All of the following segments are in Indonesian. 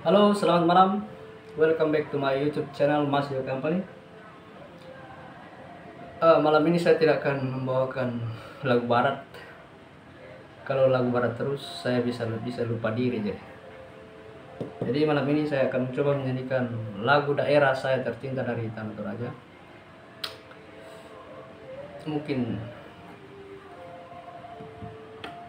Halo, selamat malam. Welcome back to my YouTube channel Mas Yo Company. Malam ini saya tidak akan membawakan lagu barat. Kalau lagu barat terus saya bisa lupa diri Jadi malam ini saya akan coba menyanyikan lagu daerah saya tercinta dari Tanah Toraja. Mungkin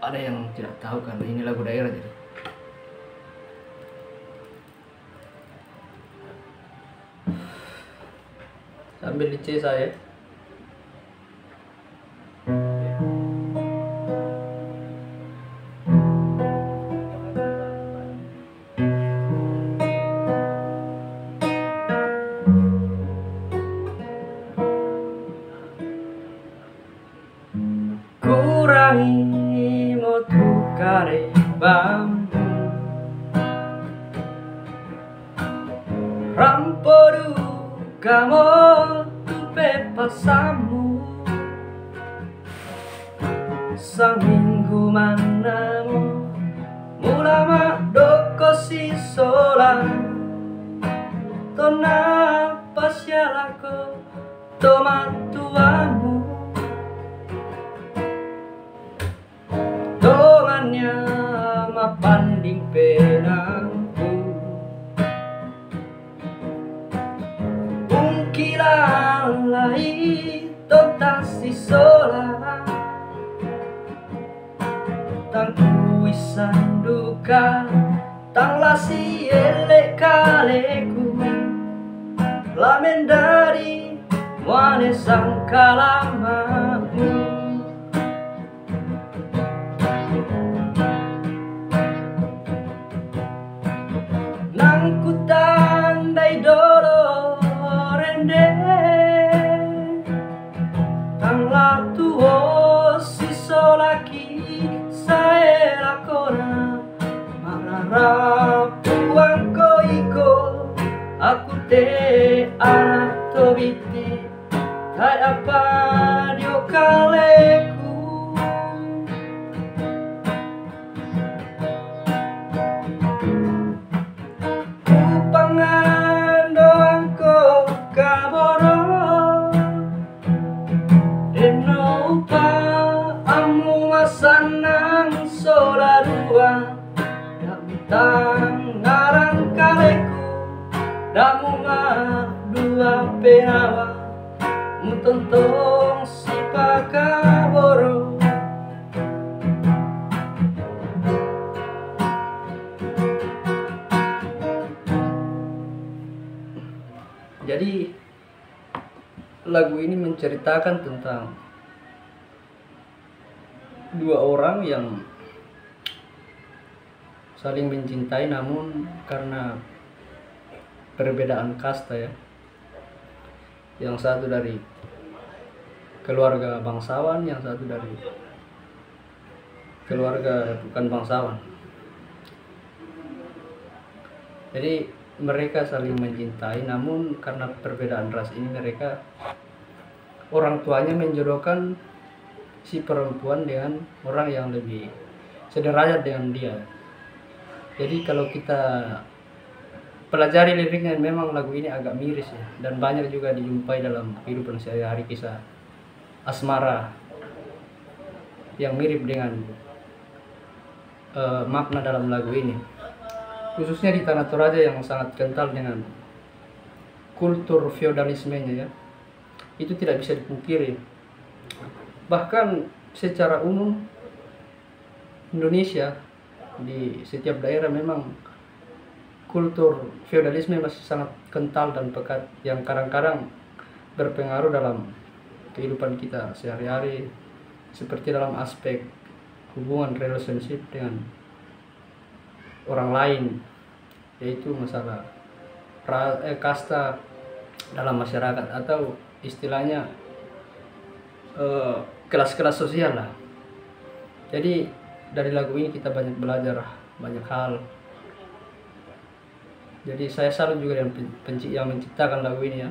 ada yang tidak tahu kan ini lagu daerah Sambil di C saya. Kurangi motu kare bambu rampodu kamu tupe pasamu sang minggu manamu mulama doko si sola tona pasyalako tomatuamu dongannya mapanding penangku ungkilan lain totasi sola tang kuisan duka tang lasi elek kaleku lamen dari wane sang kalamamu nang kutandai dolo rende tang latuo si solaki saya lakona marapuang ko iko aku te anak tobiti hai apa dio kaleku kupangan doang ko kaboro deno upa amu masanang sola dua tang ngarang kaleku damu dua penawa mutontong si pakaboro jadi lagu ini menceritakan tentang dua orang yang saling mencintai namun karena perbedaan kasta yang satu dari keluarga bangsawan, yang satu dari keluarga bukan bangsawan. Jadi mereka saling mencintai namun karena perbedaan ras ini mereka orang tuanya menjodohkan si perempuan dengan orang yang lebih sederajat dengan dia. Jadi kalau kita pelajari liriknya memang lagu ini agak miris dan banyak juga dijumpai dalam kehidupan sehari-hari kisah asmara yang mirip dengan makna dalam lagu ini, khususnya di Tanah Toraja yang sangat kental dengan kultur feodalismenya itu tidak bisa dipungkiri. Bahkan secara umum Indonesia di setiap daerah memang kultur feodalisme masih sangat kental dan pekat yang kadang-kadang berpengaruh dalam kehidupan kita sehari-hari, seperti dalam aspek hubungan relationship dengan orang lain, yaitu masalah kasta dalam masyarakat atau istilahnya kelas-kelas sosial lah. Jadi dari lagu ini kita banyak belajar banyak hal. Jadi saya salut juga yang menciptakan lagu ini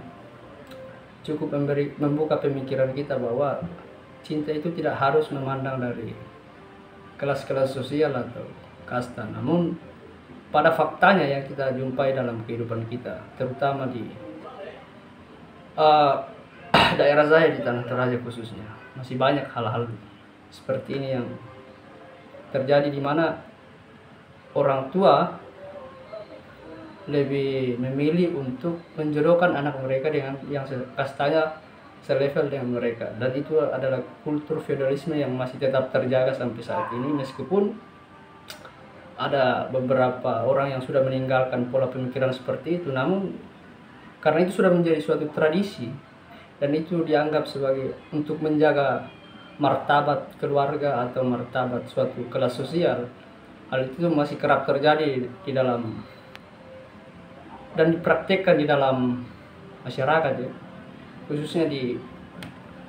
cukup membuka pemikiran kita bahwa cinta itu tidak harus memandang dari kelas-kelas sosial atau kasta, namun pada faktanya yang kita jumpai dalam kehidupan kita, terutama di uh, daerah saya di Tanah Toraja khususnya, masih banyak hal-hal seperti ini yang terjadi, di mana orang tua lebih memilih untuk menjodohkan anak mereka dengan yang kastanya selevel dengan mereka, dan itu adalah kultur feodalisme yang masih tetap terjaga sampai saat ini, meskipun ada beberapa orang yang sudah meninggalkan pola pemikiran seperti itu. Namun karena itu sudah menjadi suatu tradisi dan itu dianggap sebagai untuk menjaga martabat keluarga atau martabat suatu kelas sosial, hal itu masih kerap terjadi di dalam dan dipraktikkan di dalam masyarakat ya, khususnya di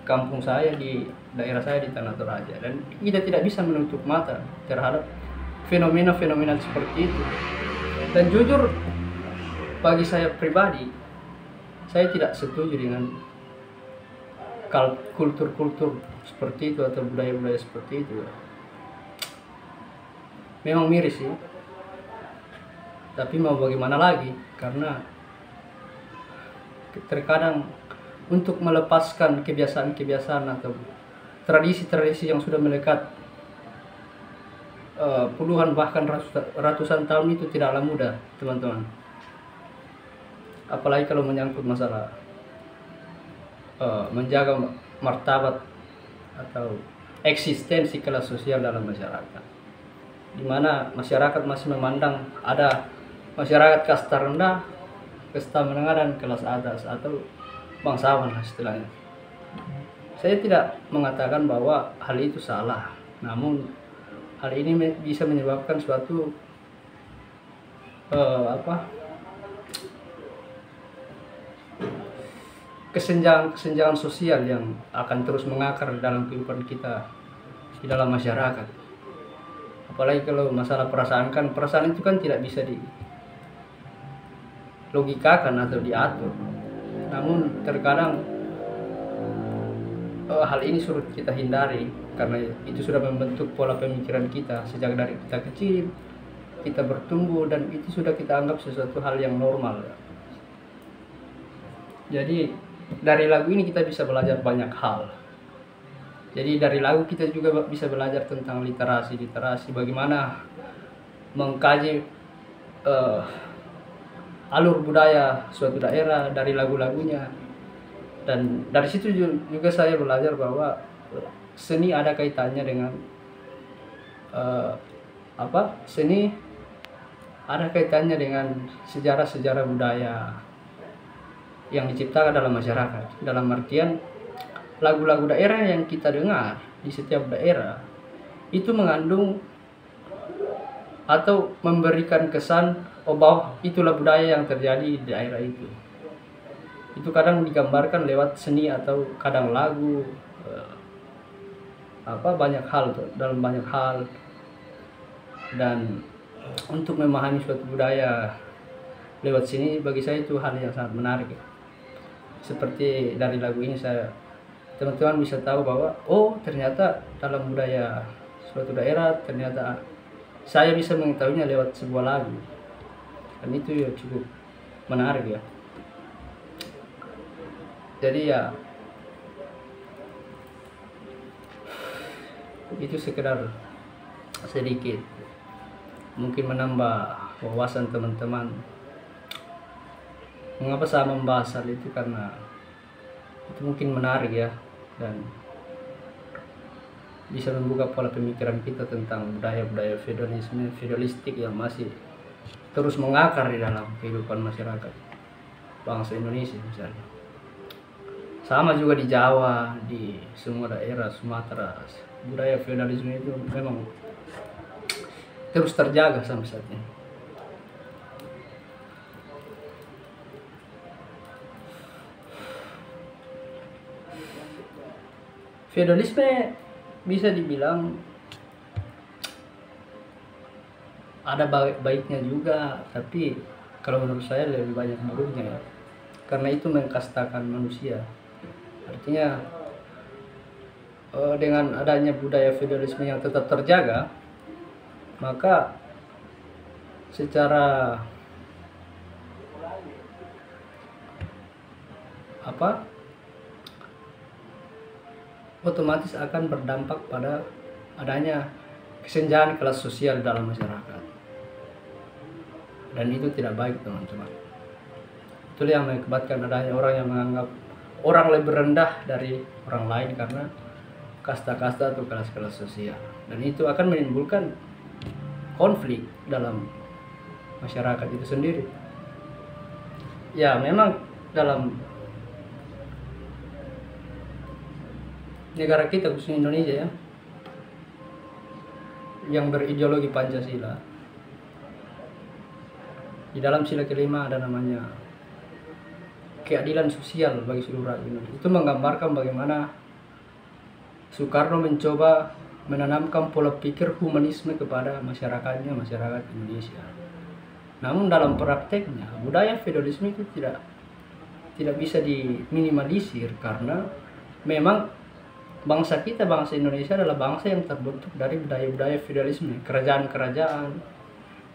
kampung saya, di daerah saya di Tanah Toraja. Dan kita tidak bisa menutup mata terhadap fenomena-fenomena seperti itu. Dan jujur, bagi saya pribadi, saya tidak setuju dengan kultur-kultur seperti itu atau budaya-budaya seperti itu. Memang miris sih, tapi mau bagaimana lagi, karena terkadang untuk melepaskan kebiasaan-kebiasaan atau tradisi-tradisi yang sudah melekat puluhan bahkan ratusan tahun itu tidaklah mudah, teman-teman. Apalagi kalau menyangkut masalah menjaga martabat atau eksistensi kelas sosial dalam masyarakat, di mana masyarakat masih memandang ada masyarakat kasta rendah, kasta menengah, dan kelas atas atau bangsawan lah istilahnya. Saya tidak mengatakan bahwa hal itu salah, namun hal ini bisa menyebabkan suatu kesenjangan sosial yang akan terus mengakar dalam kehidupan kita di dalam masyarakat. Apalagi kalau masalah perasaan, kan perasaan itu kan tidak bisa dilogikakan atau diatur. Namun terkadang hal ini sulit kita hindari, karena itu sudah membentuk pola pemikiran kita sejak dari kita kecil, kita bertumbuh, dan itu sudah kita anggap sesuatu hal yang normal. Jadi dari lagu ini kita bisa belajar banyak hal. Jadi dari lagu kita juga bisa belajar tentang literasi, bagaimana mengkaji alur budaya suatu daerah dari lagu-lagunya. Dan dari situ juga saya belajar bahwa seni ada kaitannya dengan seni ada kaitannya dengan sejarah-sejarah budaya yang diciptakan dalam masyarakat. Dalam artian lagu-lagu daerah yang kita dengar di setiap daerah itu mengandung atau memberikan kesan bahwa itulah budaya yang terjadi di daerah itu. Itu kadang digambarkan lewat seni atau kadang lagu, banyak hal tuh, dalam banyak hal. Dan untuk memahami suatu budaya lewat sini, bagi saya itu hal yang sangat menarik ya. Seperti dari lagu ini teman-teman bisa tahu bahwa ternyata dalam budaya suatu daerah ternyata saya bisa mengetahuinya lewat sebuah lagu, dan itu ya cukup menarik ya. Jadi ya itu sekedar sedikit mungkin menambah wawasan teman-teman. Mengapa saya membahas hal itu, karena itu mungkin menarik ya, dan bisa membuka pola pemikiran kita tentang budaya-budaya feodalistik yang masih terus mengakar di dalam kehidupan masyarakat bangsa Indonesia misalnya. Sama juga di Jawa, di semua daerah Sumatera, budaya feodalisme itu memang terus terjaga sampai saat ini. Feodalisme bisa dibilang ada baiknya juga, tapi kalau menurut saya lebih banyak buruknya ya. Karena itu mengkastakan manusia. Artinya dengan adanya budaya feodalisme yang tetap terjaga, maka secara otomatis akan berdampak pada adanya kesenjangan kelas sosial dalam masyarakat, dan itu tidak baik, teman-teman. Itulah yang mengakibatkan adanya orang yang menganggap orang lebih rendah dari orang lain karena kasta-kasta atau kelas-kelas sosial, dan itu akan menimbulkan konflik dalam masyarakat itu sendiri. Ya, memang dalam negara kita, khususnya Indonesia ya, yang berideologi Pancasila, di dalam sila kelima ada namanya keadilan sosial bagi seluruh rakyat Indonesia. Itu menggambarkan bagaimana Soekarno mencoba menanamkan pola pikir humanisme kepada masyarakatnya, masyarakat Indonesia. Namun dalam prakteknya budaya feodalisme itu tidak bisa diminimalisir, karena memang bangsa kita, bangsa Indonesia adalah bangsa yang terbentuk dari budaya-budaya feodalisme, kerajaan-kerajaan.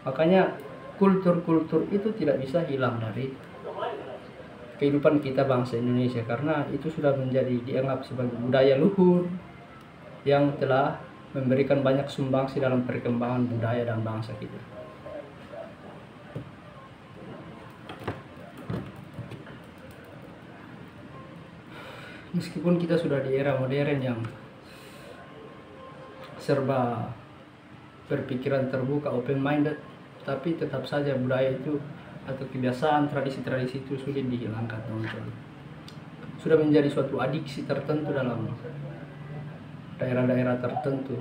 Makanya kultur-kultur itu tidak bisa hilang dari kehidupan kita bangsa Indonesia, karena itu sudah menjadi dianggap sebagai budaya luhur yang telah memberikan banyak sumbangsi dalam perkembangan budaya dan bangsa kita. Meskipun kita sudah di era modern yang serba berpikiran terbuka, open minded, tapi tetap saja budaya itu atau kebiasaan, tradisi-tradisi itu sulit dihilangkan, teman-teman. Sudah menjadi suatu adiksi tertentu dalam daerah-daerah tertentu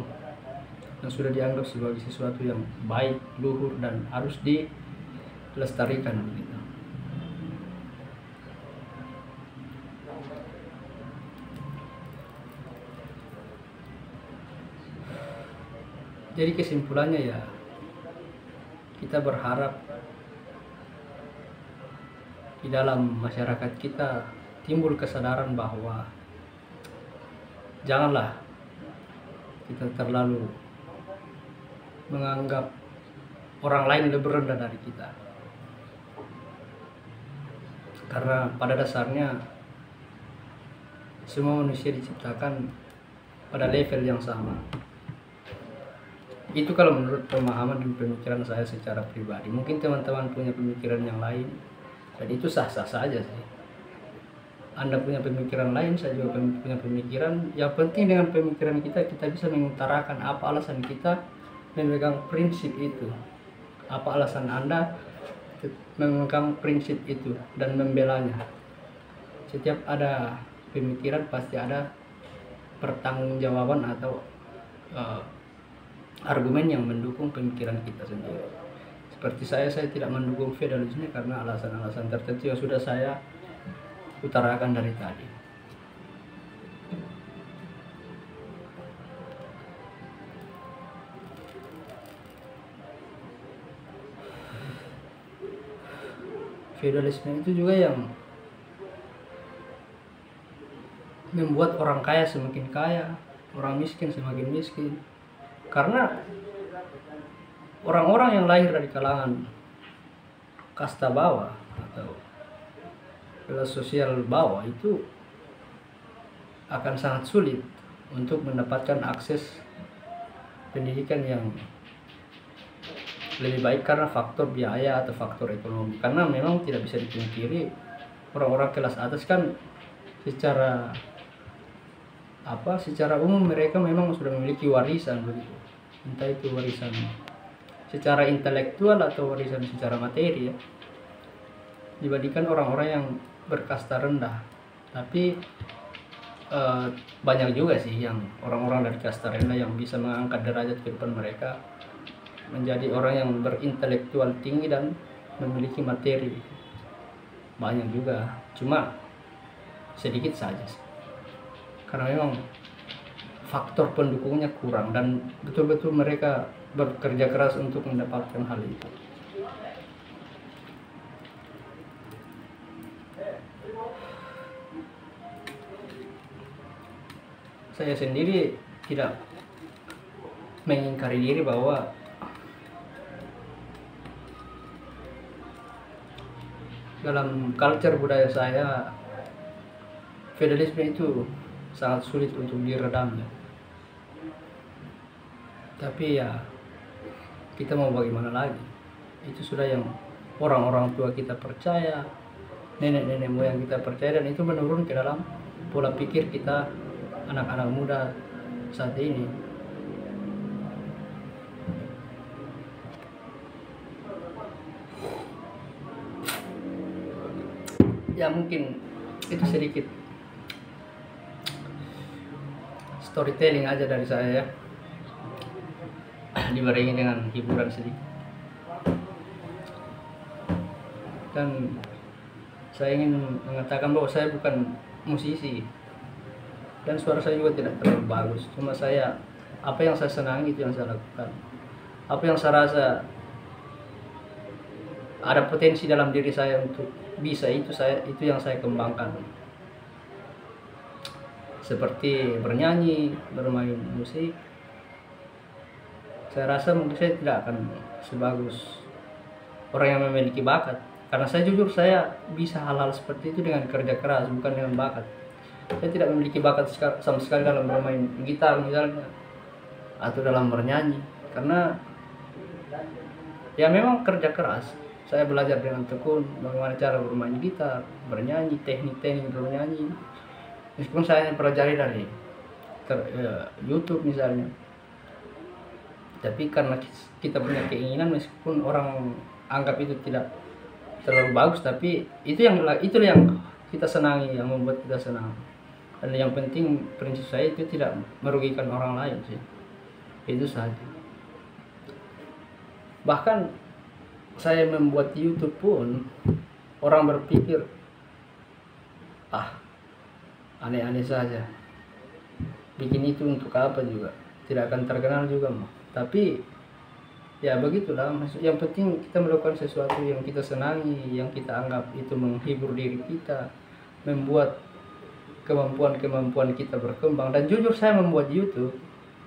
yang sudah dianggap sebagai sesuatu yang baik, luhur, dan harus dilestarikan begitu. Jadi kesimpulannya ya, kita berharap di dalam masyarakat kita timbul kesadaran bahwa janganlah kita terlalu menganggap orang lain lebih rendah dari kita, karena pada dasarnya semua manusia diciptakan pada level yang sama. Itu kalau menurut pemahaman dan pemikiran saya secara pribadi. Mungkin teman-teman punya pemikiran yang lain, dan itu sah-sah saja sih. Anda punya pemikiran lain, saya juga punya pemikiran. Yang penting dengan pemikiran kita bisa mengutarakan apa alasan kita memegang prinsip itu, apa alasan Anda memegang prinsip itu dan membelanya. Setiap ada pemikiran pasti ada pertanggungjawaban atau argumen yang mendukung pemikiran kita sendiri. Seperti saya tidak mendukung feodalisme karena alasan-alasan tertentu yang sudah saya utarakan dari tadi. Feodalisme itu juga yang membuat orang kaya semakin kaya, orang miskin semakin miskin. Karena orang-orang yang lahir dari kalangan kasta bawah atau kelas sosial bawah itu akan sangat sulit untuk mendapatkan akses pendidikan yang lebih baik karena faktor biaya atau faktor ekonomi. Karena memang tidak bisa dipungkiri orang-orang kelas atas kan secara umum mereka memang sudah memiliki warisan begitu, entah itu warisan secara intelektual atau warisan secara materi ya, dibandingkan orang-orang yang berkasta rendah. Tapi banyak juga sih yang orang-orang dari kasta rendah yang bisa mengangkat derajat kehidupan mereka menjadi orang yang berintelektual tinggi dan memiliki materi, banyak juga, cuma sedikit saja sih. Karena memang faktor pendukungnya kurang dan betul-betul mereka bekerja keras untuk mendapatkan hal itu. Saya sendiri tidak mengingkari diri bahwa dalam culture budaya saya, feudalisme itu sangat sulit untuk diredam ya. Tapi ya kita mau bagaimana lagi, itu sudah yang orang-orang tua kita percaya, nenek-nenek moyang kita percaya, dan itu menurun ke dalam pola pikir kita anak-anak muda saat ini. Ya mungkin itu sedikit storytelling aja dari saya ya, dibarengi dengan hiburan sedikit. Dan saya ingin mengatakan bahwa saya bukan musisi dan suara saya juga tidak terlalu bagus, cuma saya, apa yang saya senangi itu yang saya lakukan, apa yang saya rasa ada potensi dalam diri saya untuk bisa, itu yang saya kembangkan, seperti bernyanyi, bermain musik. Saya rasa mungkin saya tidak akan sebagus orang yang memiliki bakat, karena saya jujur saya bisa hal-hal seperti itu dengan kerja keras, bukan dengan bakat. Saya tidak memiliki bakat sama sekali dalam bermain gitar misalnya, atau dalam bernyanyi, karena ya memang kerja keras. Saya belajar dengan tekun bagaimana cara bermain gitar, bernyanyi, teknik-teknik bernyanyi. Meskipun saya pelajari dari YouTube misalnya, tapi karena kita punya keinginan, meskipun orang anggap itu tidak terlalu bagus, tapi itu yang kita senangi, yang membuat kita senang. Dan yang penting prinsip saya itu tidak merugikan orang lain sih, itu saja. Bahkan saya membuat YouTube pun orang berpikir aneh-aneh saja, bikin itu untuk apa juga, tidak akan terkenal juga mah. Tapi ya begitulah, yang penting kita melakukan sesuatu yang kita senangi, yang kita anggap itu menghibur diri kita, membuat kemampuan kita berkembang. Dan jujur saya membuat YouTube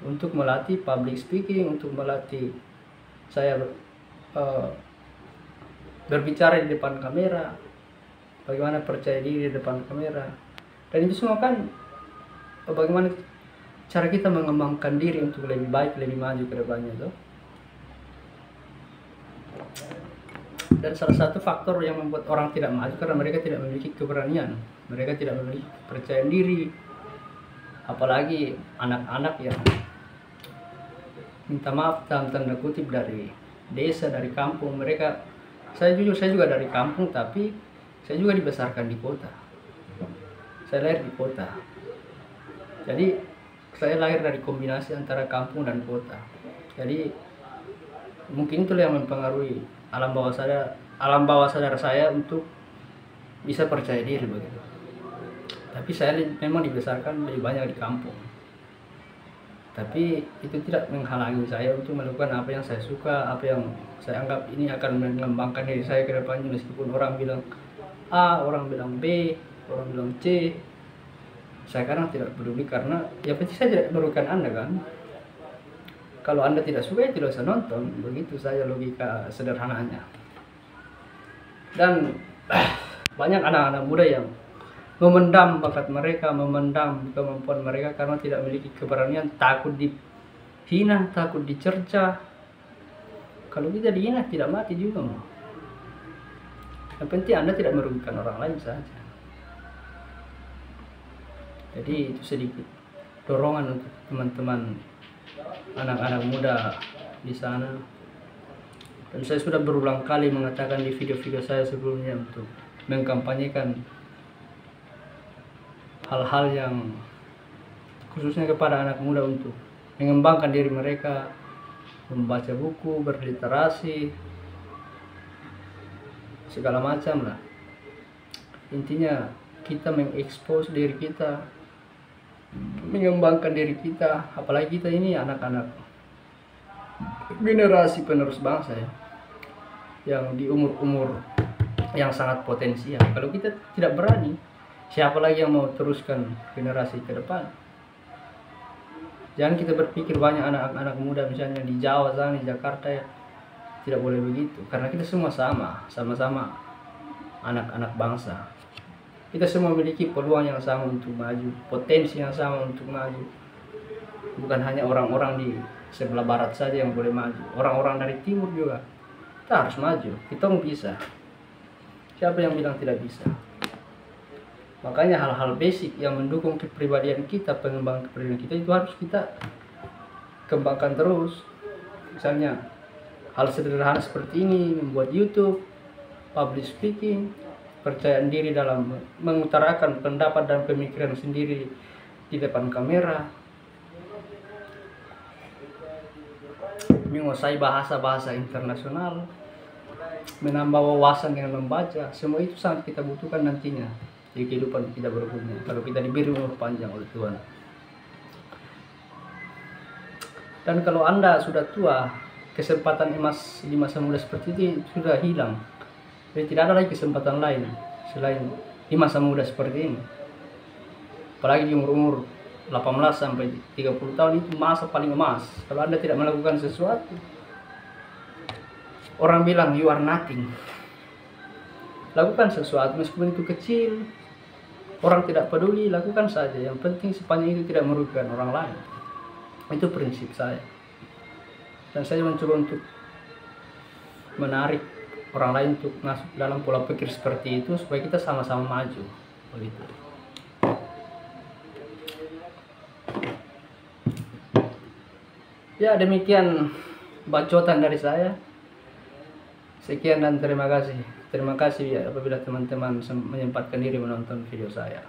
untuk melatih public speaking, untuk melatih saya berbicara di depan kamera, bagaimana percaya diri di depan kamera. Dan itu semua kan bagaimana cara kita mengembangkan diri untuk lebih baik, lebih maju ke depannya tuh. Dan salah satu faktor yang membuat orang tidak maju karena mereka tidak memiliki keberanian, mereka tidak memiliki kepercayaan diri. Apalagi anak-anak yang minta maaf dalam tanda kutip dari desa, dari kampung. Saya jujur, saya juga dari kampung, tapi saya juga dibesarkan di kota. Saya lahir di kota. Jadi saya lahir dari kombinasi antara kampung dan kota. Jadi mungkin itulah yang mempengaruhi alam bawah sadar saya untuk bisa percaya diri begitu. Tapi saya memang dibesarkan lebih banyak di kampung. Tapi itu tidak menghalangi saya untuk melakukan apa yang saya suka, apa yang saya anggap ini akan mengembangkan diri saya ke depannya. Meskipun orang bilang A, orang bilang B, orang bilang C, saya kadang tidak peduli, karena ya penting saya tidak merugikan Anda kan. Kalau Anda tidak suka ya tidak usah nonton, begitu saja logika sederhananya. Dan banyak anak-anak muda yang memendam bakat mereka, memendam kemampuan mereka karena tidak memiliki keberanian, takut dihina, takut dicerca. Kalau kita dihina tidak mati juga mau. Yang penting Anda tidak merugikan orang lain saja. Jadi itu sedikit dorongan untuk teman-teman anak-anak muda di sana. Dan saya sudah berulang kali mengatakan di video-video saya sebelumnya untuk mengkampanyekan hal-hal yang khususnya kepada anak muda untuk mengembangkan diri mereka, membaca buku, berliterasi, segala macam lah. Intinya kita mengekspos diri kita, mengembangkan diri kita. Apalagi kita ini anak-anak generasi penerus bangsa ya, yang di umur-umur yang sangat potensial. Kalau kita tidak berani, siapa lagi yang mau teruskan generasi ke depan? Jangan kita berpikir banyak anak-anak muda misalnya di Jawa sana, di Jakarta ya. Tidak boleh begitu, karena kita semua sama-sama anak-anak bangsa. Kita semua memiliki peluang yang sama untuk maju, potensi yang sama untuk maju. Bukan hanya orang-orang di sebelah barat saja yang boleh maju, orang-orang dari timur juga. Kita harus maju, kita bisa. Siapa yang bilang tidak bisa? Makanya hal-hal basic yang mendukung kepribadian kita, pengembangan kepribadian kita itu harus kita kembangkan terus. Misalnya hal sederhana seperti ini, membuat YouTube, public speaking, percayaan diri dalam mengutarakan pendapat dan pemikiran sendiri di depan kamera, menguasai bahasa-bahasa internasional, menambah wawasan dengan membaca. Semua itu sangat kita butuhkan nantinya di kehidupan kita berikutnya kalau kita diberi umur panjang oleh Tuhan. Dan kalau Anda sudah tua, kesempatan emas di masa muda seperti ini sudah hilang. Jadi tidak ada lagi kesempatan lain selain di masa muda seperti ini. Apalagi di umur 18 sampai 30 tahun itu masa paling emas. Kalau Anda tidak melakukan sesuatu, orang bilang you are nothing. Lakukan sesuatu meskipun itu kecil. Orang tidak peduli, lakukan saja. Yang penting sepanjang itu tidak merugikan orang lain. Itu prinsip saya. Dan saya mencoba untuk menarik orang lain untuk masuk dalam pola pikir seperti itu supaya kita sama-sama maju. Begitu. Ya, demikian bacotan dari saya. Sekian dan terima kasih. Terima kasih ya apabila teman-teman menyempatkan diri menonton video saya.